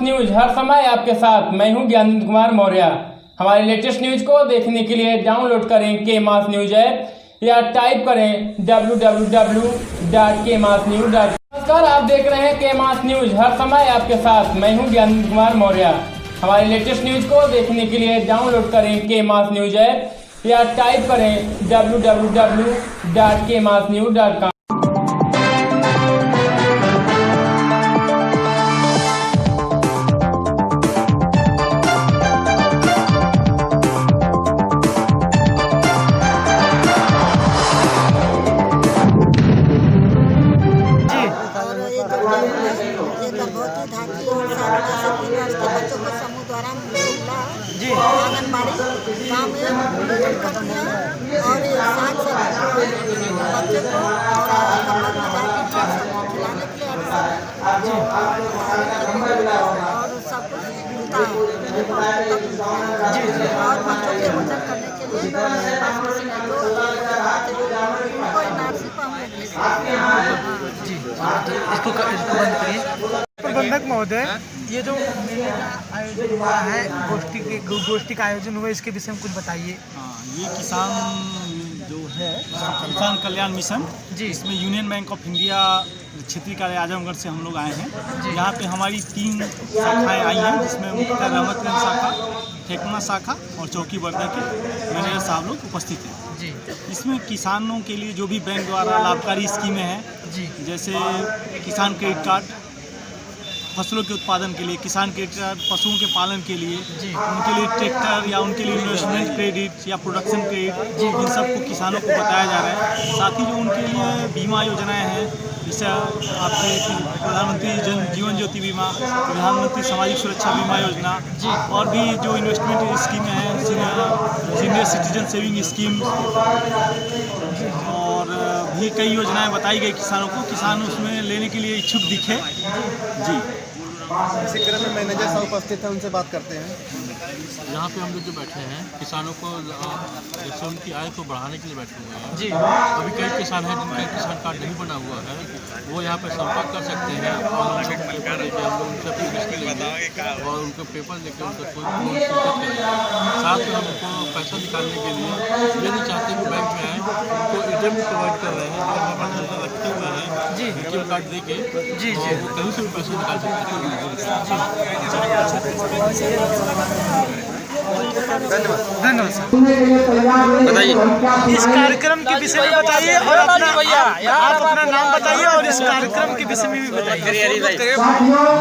News हर समय आपके साथ। मैं हूं ज्ञानेंद्र कुमार मौर्य। हमारे लेटेस्ट न्यूज को देखने के लिए डाउनलोड करें के मास न्यूज ऐप या टाइप करें www.kmasnews.com। नमस्कार, आप देख रहे हैं के मास न्यूज हर समय आपके साथ। मैं हूं ज्ञानेंद्र कुमार मौर्य। हमारे लेटेस्ट न्यूज को देखने के लिए डाउनलोड करें के मास न्यूज ऐप या टाइप करें www.kmasnews.com। बच्चों को समूह द्वारा आंगनबाड़ी गाँव में करते हैं और साग सब्जी बच्चे को खिलाने के लिए और सब कुछ मिलता है और बच्चों के भोजन करने के लिए उनको एनआरसी पर हम इसको बंद करिए। प्रबंधक महोदय, ये जो आयोजन हुआ है, गोष्ठी का आयोजन हुआ, इसके विषय में कुछ बताइए। ये किसान जो है किसान कल्याण मिशन जी, इसमें यूनियन बैंक ऑफ इंडिया क्षेत्रीय कार्यालय आजमगढ़ से हम लोग आए हैं। यहाँ पे हमारी 3 शाखाएँ आई हैं, जिसमें मुख्यतः रहमतगंज शाखा, ठेकमा शाखा और चौकी बर्दा के मैनेजर साहब लोग उपस्थित हैं जी। इसमें किसानों के लिए जो भी बैंक द्वारा लाभकारी स्कीमें हैं जी, जैसे किसान क्रेडिट कार्ड फसलों के उत्पादन के लिए, किसान क्रेडिट कार्ड पशुओं के पालन के लिए जी, उनके लिए ट्रैक्टर या उनके लिए इन्वेस्टमेंट क्रेडिट या प्रोडक्शन क्रेडिट जी, इन सबको किसानों को बताया जा रहा है। साथ ही जो उनके लिए बीमा योजनाएं हैं, जैसे आपके प्रधानमंत्री जीवन ज्योति बीमा, प्रधानमंत्री सामाजिक सुरक्षा बीमा योजना जी, और भी जो इन्वेस्टमेंट स्कीमें हैं, सीनियर सिटीजन सेविंग स्कीम और भी कई योजनाएं बताई गई किसानों को। किसान उसमें लेने के लिए इच्छुक दिखे जी। इसी क्रम में मैनेजर साहब उपस्थित हैं, उनसे बात करते हैं। यहाँ पे हम लोग जो बैठे हैं किसानों को जैसे उनकी आय को बढ़ाने के लिए बैठे हुए हैं जी। अभी कई किसान हैं जिनका किसान कार्ड नहीं बना हुआ है, वो यहाँ पे संपर्क कर सकते हैं और पेपर लेके हम लोग उनसे और उनको पेपर लेके उनका कोई साथ में हम उनको पैसा निकालने के लिए ये नहीं चाहते कि बैंक में आए, उनको ATM भी प्रोवाइड कर रहे हैं जो हमारे रखे हुए हैं जी, ATM कार्ड दे के जी जी, वो कहीं से भी पैसे निकाल सकते हैं। धन्यवाद सर। बताइए इस कार्यक्रम के विषय में बताइए और आप अपना नाम बताइए और इस कार्यक्रम के विषय में भी बताइए।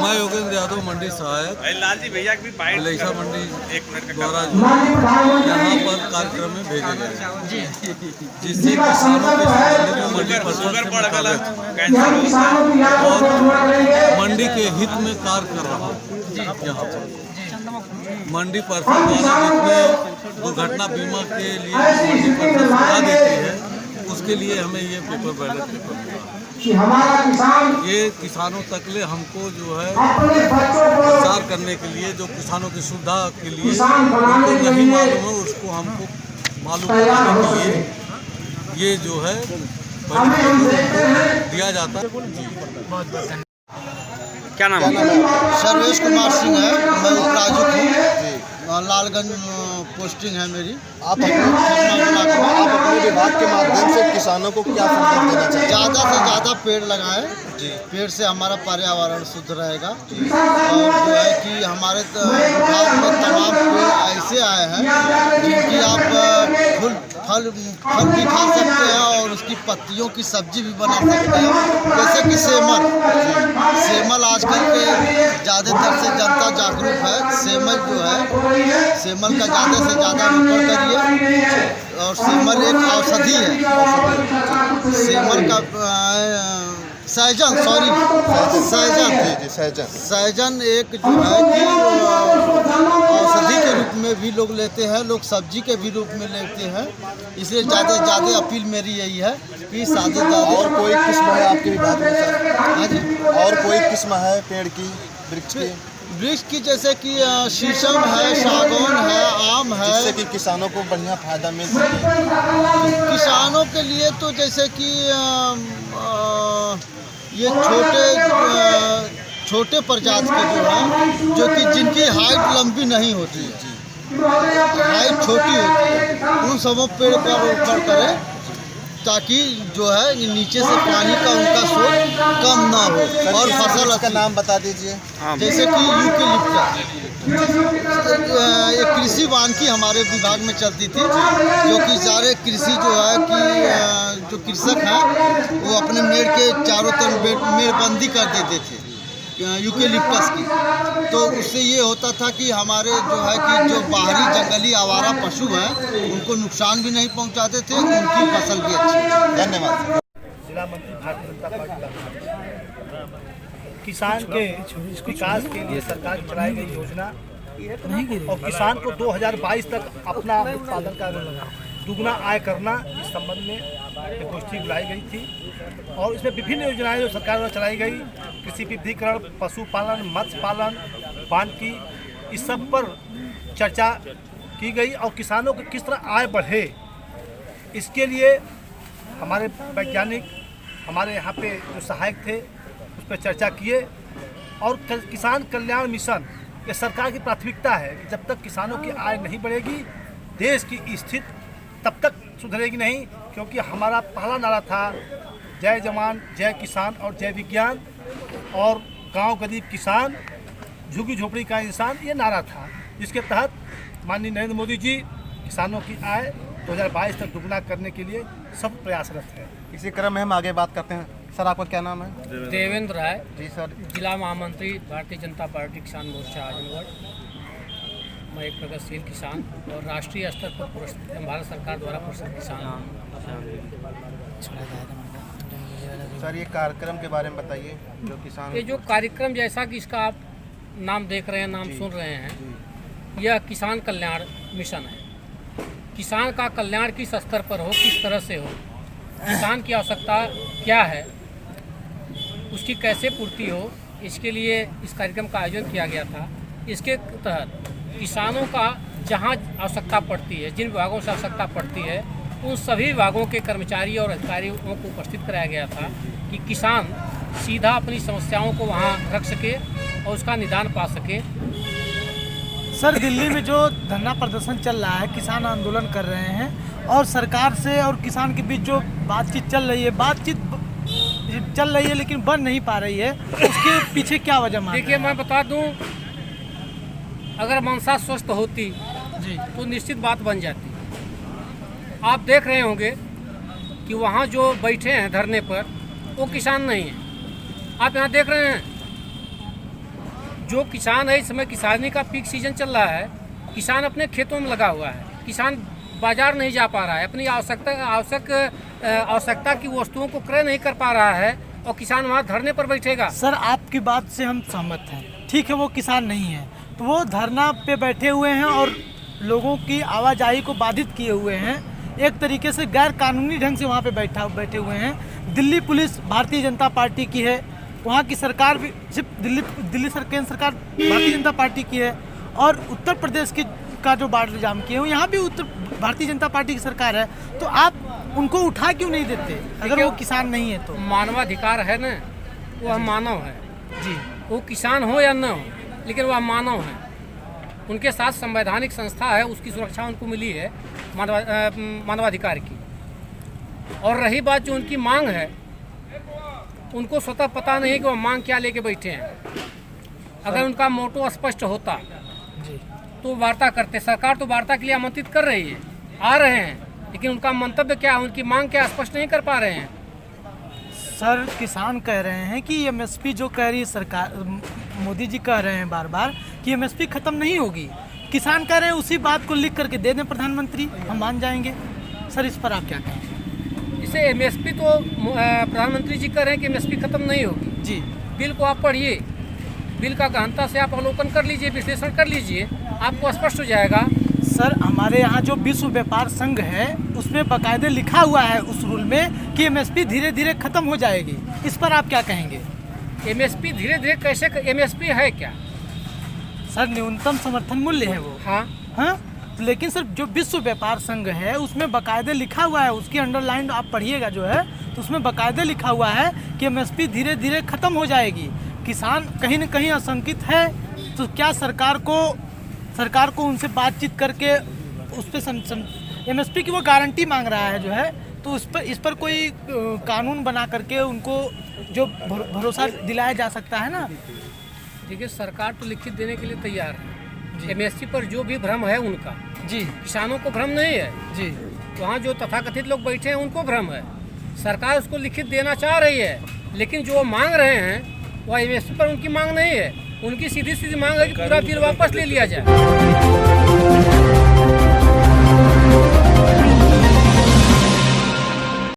मैं योगेंद्र यादव, मंडी सहायक, लैसा मंडी द्वारा जो यहाँ पर कार्यक्रम में भेजे गए जी, जिससे किसानों के मंडी फसल और मंडी के हित में कार्य कर रहा हूँ। यहाँ पर मंडी परिषद द्वारा जितने दुर्घटना बीमा के लिए मंडी परिषद सलाह देती है, उसके लिए हमें ये पेपर बैलेट पेपर मिला। ये किसानों तक ले हमको जो है प्रचार करने के लिए, जो किसानों की सुविधा के लिए उनको नहीं मालूम है उसको हमको मालूम कराने के लिए ये जो है दिया जाता है। क्या नाम है? सर्वेश कुमार सिंह है, मैं उपराजुक हूँ, लालगंज पोस्टिंग है मेरी। आप अपने विभाग के माध्यम से किसानों को क्या संदेश देना चाहिए? ज़्यादा से ज़्यादा पेड़ लगाएं जी, पेड़ से हमारा पर्यावरण शुद्ध रहेगा और जो है कि हमारे विभाग में तमाम पेड़ ऐसे आए हैं जिनकी आप फल भी खा सकते हैं और उसकी पत्तियों की सब्जी भी बना सकते हैं, जैसे कि सेमल आजकल के ज़्यादातर से जनता जागरूक है। सेमल जो है, सेमल का ज़्यादा से ज़्यादा रोपण करिए और सेमल एक औषधि है। सेमल का सहजन एक जो है कि औषधि के रूप में भी लोग लेते हैं, लोग सब्जी के भी रूप में लेते हैं, इसलिए ज़्यादा से ज़्यादा अपील मेरी यही है कि ज़्यादा। और कोई किस्म है आपके विभाग में सर? हाँ जी, और कोई किस्म है पेड़ की, वृक्ष की जैसे कि शीशम है, सागौन है, आम है, जिससे कि किसानों को बढ़िया फायदा मिल सके। किसानों के लिए तो जैसे कि ये छोटे प्रजाति के जो हैं, जो कि जिनकी हाइट लंबी नहीं होती है, हाइट छोटी होती है, उन सबों पेड़ पर ऊपर करें ताकि जो है नीचे से पानी का उनका स्रोत कम ना हो और फसल का नाम बता दीजिए। जैसे कि यूकेलिप्टस, एक कृषि वानिकी हमारे विभाग में चलती थी, जो कि सारे कृषि जो है कि जो कृषक हैं वो अपने मेड़ के चारों तरफ मेड़बंदी कर देते थे यूकेलिप्टस की। तो उससे ये होता था कि हमारे जो है कि जो बाहरी जंगली आवारा पशु हैं उनको नुकसान भी नहीं पहुंचाते थे, उनकी फसल भी अच्छी। धन्यवाद। जिला मंत्री भारतीय जनता पार्टी किसान के विकास के लिए सरकार की चलाई गई योजना और किसान को 2022 तक अपना उत्पादन का दुगना आय करना, इस संबंध में एक गोष्ठी बुलाई गई थी और इसमें विभिन्न योजनाएं जो सरकार द्वारा चलाई गई, कृषि विविधीकरण, पशुपालन, मत्स्य पालन, वानिकी, इस सब पर चर्चा की गई और किसानों को किस तरह आय बढ़े, इसके लिए हमारे वैज्ञानिक हमारे यहाँ पे जो सहायक थे उस पर चर्चा किए। और किसान कल्याण मिशन ये सरकार की प्राथमिकता है कि जब तक किसानों की आय नहीं बढ़ेगी देश की स्थिति तब तक सुधरेगी नहीं, क्योंकि हमारा पहला नारा था जय जवान जय किसान और जय विज्ञान और गांव गरीब किसान झुग्गी झोपड़ी का इंसान, ये नारा था, जिसके तहत माननीय नरेंद्र मोदी जी किसानों की आय 2022 तक दुगना करने के लिए सब प्रयासरत है। इसी क्रम में हम आगे बात करते हैं। सर आपका क्या नाम है? देवेंद्र राय जी सर। जिला महामंत्री भारतीय जनता पार्टी किसान मोर्चा आजमगढ़। मैं एक प्रगतिशील किसान और राष्ट्रीय स्तर पर भारत सरकार द्वारा पुरस्कृत किसान सर ये कार्यक्रम के बारे में बताइए जो किसान। ये जो कार्यक्रम जैसा कि इसका आप नाम देख रहे हैं, नाम सुन रहे हैं, यह किसान कल्याण मिशन है। किसान का कल्याण किस स्तर पर हो, किस तरह से हो, किसान की आवश्यकता क्या है, उसकी कैसे पूर्ति हो, इसके लिए इस कार्यक्रम का आयोजन किया गया था। इसके तहत किसानों का जहां आवश्यकता पड़ती है, जिन विभागों से आवश्यकता पड़ती है, उन सभी विभागों के कर्मचारी और अधिकारियों को उपस्थित कराया गया था कि किसान सीधा अपनी समस्याओं को वहां रख सके और उसका निदान पा सके। सर दिल्ली में जो धरना प्रदर्शन चल रहा है, किसान आंदोलन कर रहे हैं और सरकार से और किसान के बीच जो बातचीत चल रही है लेकिन बन नहीं पा रही है, उसके पीछे क्या वजह मानते हैं? देखिए मैं बता दूं, अगर मंशा स्वस्थ होती जी तो निश्चित बात बन जाती। आप देख रहे होंगे कि वहाँ जो बैठे हैं धरने पर वो किसान नहीं है। आप यहाँ देख रहे हैं जो किसान है, इस समय किसानी का पीक सीजन चल रहा है, किसान अपने खेतों में लगा हुआ है, किसान बाजार नहीं जा पा रहा है, अपनी आवश्यकता की वस्तुओं को क्रय नहीं कर पा रहा है और किसान वहाँ धरने पर बैठेगा। सर आपकी बात से हम सहमत हैं, ठीक है वो किसान नहीं है तो वो धरना पे बैठे हुए हैं और लोगों की आवाजाही को बाधित किए हुए हैं, एक तरीके से गैर कानूनी ढंग से वहाँ पे बैठे हुए हैं। दिल्ली पुलिस भारतीय जनता पार्टी की है, वहाँ की सरकार भी सिर्फ केंद्र सरकार भारतीय जनता पार्टी की है और उत्तर प्रदेश की का जो बॉर्डर जाम किए हैं यहाँ भी भारतीय जनता पार्टी की सरकार है, तो आप उनको उठा क्यों नहीं देते अगर वो किसान नहीं है तो? मानवाधिकार है ना, वह मानव है जी, वो किसान हो या न हो, लेकिन वह मानव है। उनके साथ संवैधानिक संस्था है, उसकी सुरक्षा उनको मिली है मानवाधिकार की। और रही बात जो उनकी मांग है, उनको स्वतः पता नहीं कि वो मांग क्या लेके बैठे हैं। अगर उनका मोटो स्पष्ट होता तो वार्ता करते। सरकार तो वार्ता के लिए आमंत्रित कर रही है, आ रहे हैं, लेकिन उनका मंतव्य क्या है, उनकी मांग क्या स्पष्ट नहीं कर पा रहे हैं। सर किसान कह रहे हैं कि एमएसपी जो कह रही है सरकार, मोदी जी कह रहे हैं बार बार कि एमएसपी खत्म नहीं होगी, किसान कह रहे हैं उसी बात को लिख करके दे दें प्रधानमंत्री, हम मान जाएंगे। सर इस पर आप क्या कहें? इसे एमएसपी तो प्रधानमंत्री जी कह रहे हैं कि एमएसपी खत्म नहीं होगी जी। बिल को आप पढ़िए, बिल का गहनता से आप अवलोकन कर लीजिए, विश्लेषण कर लीजिए, आपको स्पष्ट हो जाएगा। सर हमारे यहाँ जो विश्व व्यापार संघ है उसमें बाकायदे लिखा हुआ है उस रूल में कि एमएसपी धीरे धीरे खत्म हो जाएगी, इस पर आप क्या कहेंगे? एमएसपी धीरे धीरे कैसे, एमएसपी है क्या? सर न्यूनतम समर्थन मूल्य है वो। हाँ लेकिन सर जो विश्व व्यापार संघ है उसमें बाकायदे लिखा हुआ है, उसकी अंडरलाइन आप पढ़िएगा जो है तो उसमें बाकायदे लिखा हुआ है कि एमएसपी धीरे धीरे खत्म हो जाएगी। किसान कहीं न कहीं आशंकित है, तो क्या सरकार को उनसे बातचीत करके उस पर MSP की वो गारंटी मांग रहा है जो है, तो इस पर कोई कानून बना करके उनको जो भरोसा दिलाया जा सकता है ना। देखिए, सरकार तो लिखित देने के लिए तैयार है। MSP पर जो भी भ्रम है उनका, जी, किसानों को भ्रम नहीं है जी, वहाँ जो तथाकथित लोग बैठे हैं उनको भ्रम है। सरकार उसको लिखित देना चाह रही है, लेकिन जो वो मांग रहे हैं वह MSP पर उनकी मांग नहीं है। उनकी सीधी सीधी मांग है कि पूरा बिल वापस ले लिया जाए।